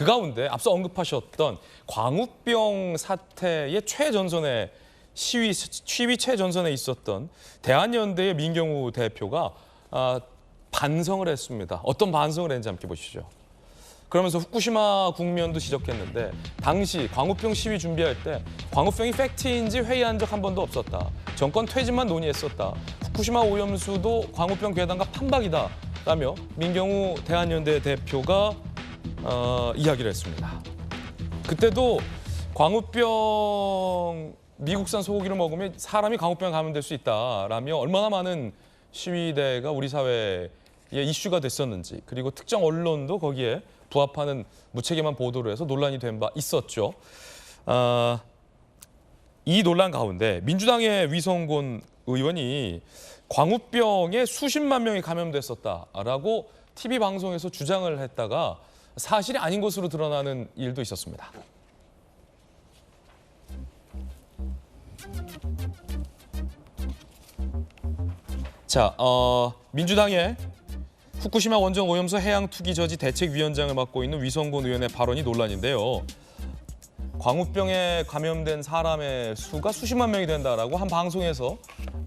그 가운데 앞서 언급하셨던 광우병 사태의 최전선에 시위 최전선에 있었던 대한연대의 민경우 대표가 반성을 했습니다. 어떤 반성을 했는지 함께 보시죠. 그러면서 후쿠시마 국면도 지적했는데 당시 광우병 시위 준비할 때 광우병이 팩트인지 회의한 적 한 번도 없었다. 정권 퇴진만 논의했었다. 후쿠시마 오염수도 광우병 괴담과 판박이다. 라며 민경우 대한연대 대표가 이야기를 했습니다. 그때도 광우병 미국산 소고기를 먹으면 사람이 광우병에 감염될 수 있다라며 얼마나 많은 시위대가 우리 사회에 이슈가 됐었는지, 그리고 특정 언론도 거기에 부합하는 무책임한 보도를 해서 논란이 된 바 있었죠. 이 논란 가운데 민주당의 위성곤 의원이 광우병에 수십만 명이 감염됐었다라고 TV 방송에서 주장을 했다가 사실이 아닌 것으로 드러나는 일도 있었습니다. 자, 민주당의 후쿠시마 원전 오염수 해양 투기 저지 대책위원장을 맡고 있는 위성곤 의원의 발언이 논란인데요. 광우병에 감염된 사람의 수가 수십만 명이 된다라고 한 방송에서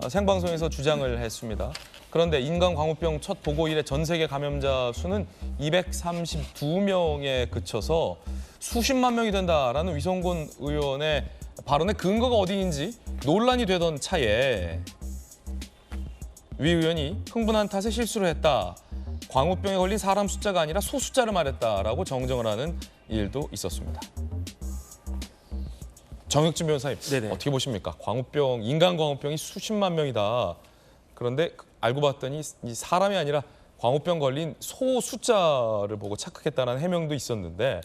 생방송에서 주장을 했습니다. 그런데 인간 광우병 첫 보고 이래 전 세계 감염자 수는 232명에 그쳐서 수십만 명이 된다라는 위성곤 의원의 발언의 근거가 어디인지 논란이 되던 차에 위 의원이 흥분한 탓에 실수를 했다. 광우병에 걸린 사람 숫자가 아니라 소 숫자를 말했다라고 정정을 하는 일도 있었습니다. 정혁진 변호사님, 네네. 어떻게 보십니까? 광우병, 인간 광우병이 수십만 명이다. 그런데 알고 봤더니 이 사람이 아니라 광우병 걸린 소 숫자를 보고 착각했다는 해명도 있었는데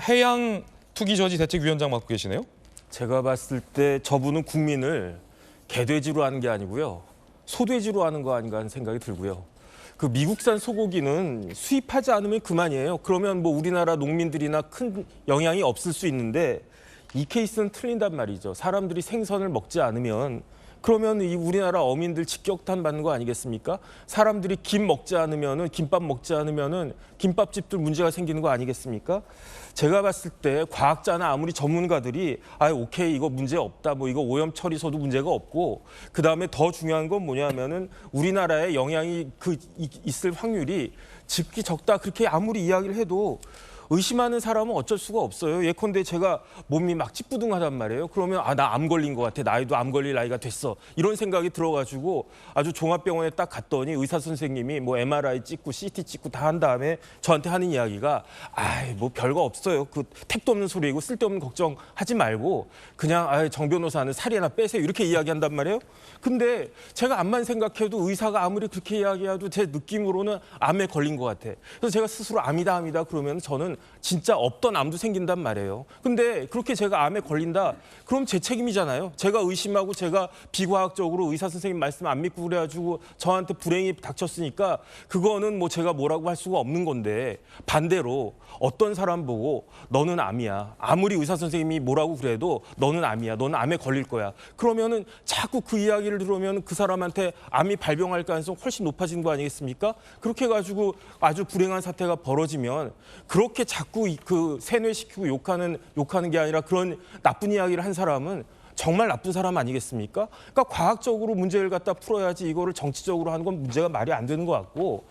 해양 투기 저지 대책위원장 맡고 계시네요? 제가 봤을 때 저분은 국민을 개돼지로 하는 게 아니고요. 소돼지로 하는 거 아닌가 하는 생각이 들고요. 그 미국산 소고기는 수입하지 않으면 그만이에요. 그러면 뭐 우리나라 농민들이나 큰 영향이 없을 수 있는데 이 케이스는 틀린단 말이죠. 사람들이 생선을 먹지 않으면 그러면 이 우리나라 어민들 직격탄 받는 거 아니겠습니까? 사람들이 김 먹지 않으면은 김밥 먹지 않으면은 김밥집들 문제가 생기는 거 아니겠습니까? 제가 봤을 때 과학자나 아무리 전문가들이 오케이 이거 문제 없다 뭐 이거 오염 처리소도 문제가 없고 그다음에 더 중요한 건 뭐냐면은 우리나라에 영향이 있을 확률이 즉기 적다 그렇게 아무리 이야기를 해도 의심하는 사람은 어쩔 수가 없어요. 예컨대 제가 몸이 막 찌뿌둥하단 말이에요. 그러면 나 암 걸린 것 같아. 나이도 암 걸릴 나이가 됐어. 이런 생각이 들어가지고 아주 종합병원에 딱 갔더니 의사 선생님이 뭐 MRI 찍고 CT 찍고 다 한 다음에 저한테 하는 이야기가 뭐 별거 없어요. 그 택도 없는 소리이고 쓸데없는 걱정하지 말고 그냥 정 변호사는 살이나 빼세요. 이렇게 이야기한단 말이에요. 근데 제가 암만 생각해도 의사가 아무리 그렇게 이야기해도 제 느낌으로는 암에 걸린 것 같아. 그래서 제가 스스로 암이다 그러면 저는 진짜 없던 암도 생긴단 말이에요. 근데 그렇게 제가 암에 걸린다? 그럼 제 책임이잖아요. 제가 의심하고 제가 비과학적으로 의사 선생님 말씀 안 믿고 그래가지고 저한테 불행이 닥쳤으니까 그거는 뭐 제가 뭐라고 할 수가 없는 건데 반대로 어떤 사람 보고 너는 암이야. 아무리 의사 선생님이 뭐라고 그래도 너는 암이야. 너는 암에 걸릴 거야. 그러면은 자꾸 그 이야기를 들으면 그 사람한테 암이 발병할 가능성이 훨씬 높아지는 거 아니겠습니까? 그렇게 해가지고 아주 불행한 사태가 벌어지면 그렇게 자꾸 그 세뇌시키고 욕하는 게 아니라 그런 나쁜 이야기를 한 사람은 정말 나쁜 사람 아니겠습니까? 그러니까 과학적으로 문제를 갖다 풀어야지 이거를 정치적으로 하는 건 문제가 말이 안 되는 것 같고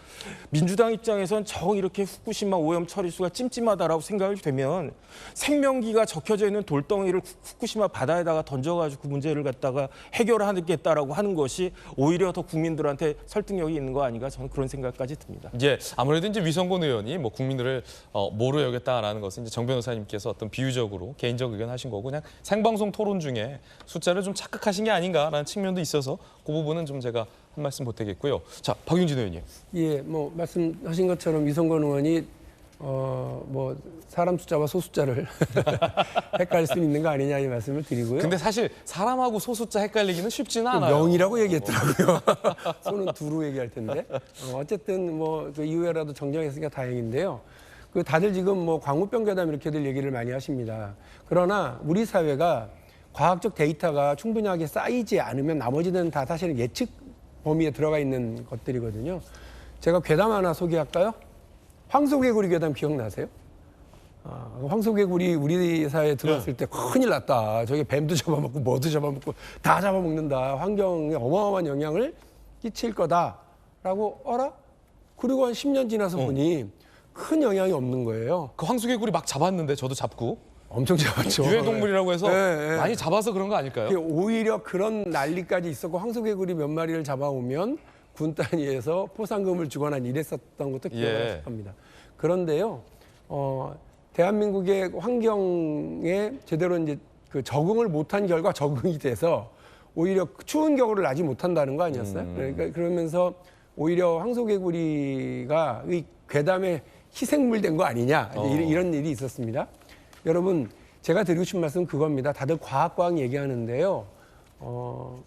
민주당 입장에선 이렇게 후쿠시마 오염 처리수가 찜찜하다라고 생각이 되면 생명기가 적혀져 있는 돌덩이를 후쿠시마 바다에다가 던져가지고 그 문제를 갖다가 해결하겠다라고 하는 것이 오히려 더 국민들한테 설득력이 있는 거 아닌가 저는 그런 생각까지 듭니다. 아무래도 이제 위성곤 의원이 뭐 국민들을 뭐로 여겼다라는 것은 이제 정 변호사님께서 어떤 비유적으로 개인적 의견 하신 거고 그냥 생방송 토론 중에 숫자를 좀 착각하신 게 아닌가라는 측면도 있어서 그 부분은 좀 제가 한 말씀 보태겠고요. 자, 박윤진 의원님. 뭐 말씀하신 것처럼 위성건 의원이 뭐 사람 숫자와 소 숫자를 헷갈릴 수 있는 거 아니냐 이 말씀을 드리고요. 근데 사실 사람하고 소 숫자 헷갈리기는 쉽지는 않아요. 명이라고 얘기했더라고요. 소는 두로 얘기할 텐데. 어쨌든 뭐 그 이후에라도 정정했으니까 다행인데요. 그 다들 지금 뭐 광우병 괴담 이렇게들 얘기를 많이 하십니다. 그러나 우리 사회가 과학적 데이터가 충분하게 쌓이지 않으면 나머지는 다 사실은 예측 범위에 들어가 있는 것들이거든요. 제가 괴담 하나 소개할까요? 황소개구리 괴담 기억나세요? 황소개구리 우리 사회에 들어왔을 때 큰일 났다. 저게 뱀도 잡아먹고 뭐도 잡아먹고 다 잡아먹는다. 환경에 어마어마한 영향을 끼칠 거다라고 그리고 한 10년 지나서 보니 큰 영향이 없는 거예요. 그 황소개구리 막 잡았는데 저도 잡고 엄청 잡았죠. 유해동물이라고 해서 네, 네. 많이 잡아서 그런 거 아닐까요? 오히려 그런 난리까지 있었고 황소개구리 몇 마리를 잡아오면 군 단위에서 포상금을 주거나 이랬었던 것도 기억을 합니다. 그런데요, 대한민국의 환경에 제대로 이제 그 적응을 못한 결과 적응이 돼서 오히려 추운 겨울을 나지 못한다는 거 아니었어요? 그러니까 그러면서 오히려 황소개구리가 이 괴담의 희생물 된 거 아니냐 이런 일이 있었습니다. 여러분 제가 드리고 싶은 말씀은 그겁니다. 다들 과학 얘기하는데요.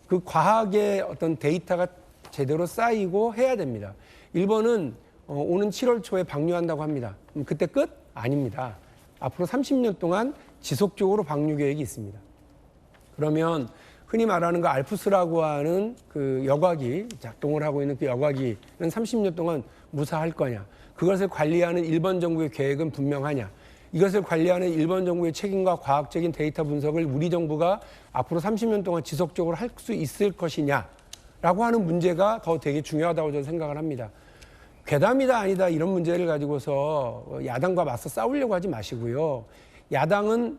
그 과학의 어떤 데이터가 제대로 쌓이고 해야 됩니다. 일본은 오는 7월 초에 방류한다고 합니다. 그때 끝? 아닙니다. 앞으로 30년 동안 지속적으로 방류 계획이 있습니다. 그러면 흔히 말하는 그 알프스라고 하는 그 여과기, 작동을 하고 있는 그 여과기는 30년 동안 무사할 거냐? 그것을 관리하는 일본 정부의 계획은 분명하냐? 이것을 관리하는 일본 정부의 책임과 과학적인 데이터 분석을 우리 정부가 앞으로 30년 동안 지속적으로 할 수 있을 것이냐라고 하는 문제가 더 되게 중요하다고 저는 생각을 합니다. 괴담이다 아니다 이런 문제를 가지고서 야당과 맞서 싸우려고 하지 마시고요. 야당은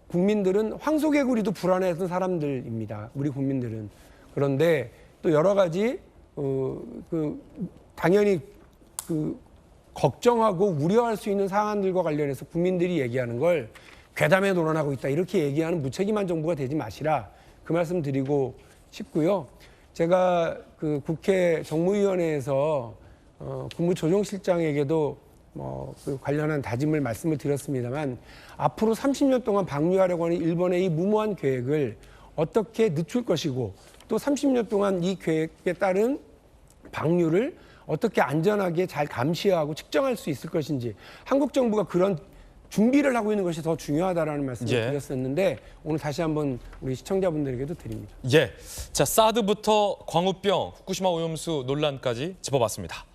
국민들은 황소개구리도 불안해했던 사람들입니다. 우리 국민들은. 그런데 또 여러 가지 당연히 걱정하고 우려할 수 있는 사안들과 관련해서 국민들이 얘기하는 걸 괴담에 논란하고 있다 이렇게 얘기하는 무책임한 정부가 되지 마시라 그 말씀 드리고 싶고요. 제가 그 국회 정무위원회에서 국무조정실장에게도 그 관련한 다짐을 말씀을 드렸습니다만 앞으로 30년 동안 방류하려고 하는 일본의 이 무모한 계획을 어떻게 늦출 것이고 또 30년 동안 이 계획에 따른 방류를 어떻게 안전하게 잘 감시하고 측정할 수 있을 것인지 한국 정부가 그런 준비를 하고 있는 것이 더 중요하다라는 말씀을 드렸었는데 오늘 다시 한번 우리 시청자분들에게도 드립니다. 자, 사드부터 광우병, 후쿠시마 오염수 논란까지 짚어봤습니다.